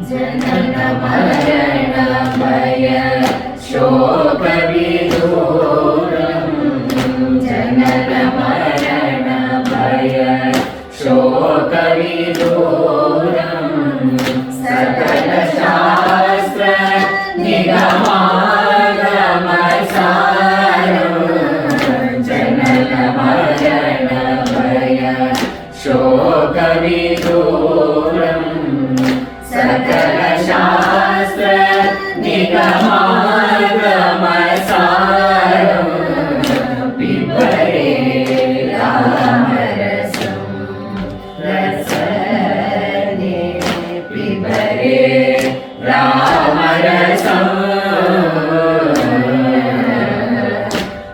जनन मरण भय शोक विदूरं जनन मरण भय शोक विदूरं सकल शास्त्र निगमागम सारं जनन मरण भय शोक विदूरं सकल शास्त्र निगमागम सारं पिबरे रामरसं रसने पिबरे रामरसं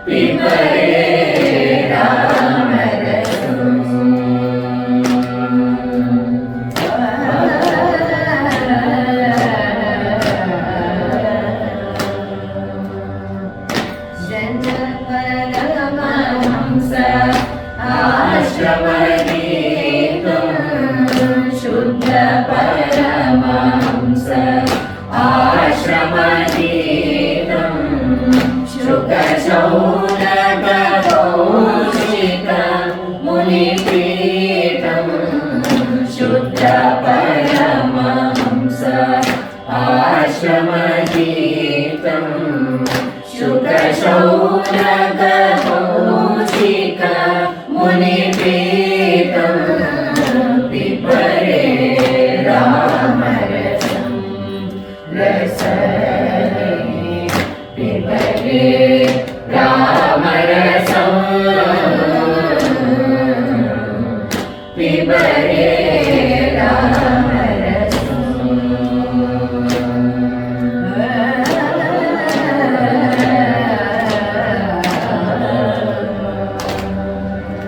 पिबरे शुद्ध परमहंस आश्रमनीतं शुकशौनक कौशिक मुनिपीठं शुद्ध परमहंस आश्रमनीतं शुकशौनक कौशिक मुनिपीठं पिबरे रामरसं रसने पिबरे रामरसं पिबरे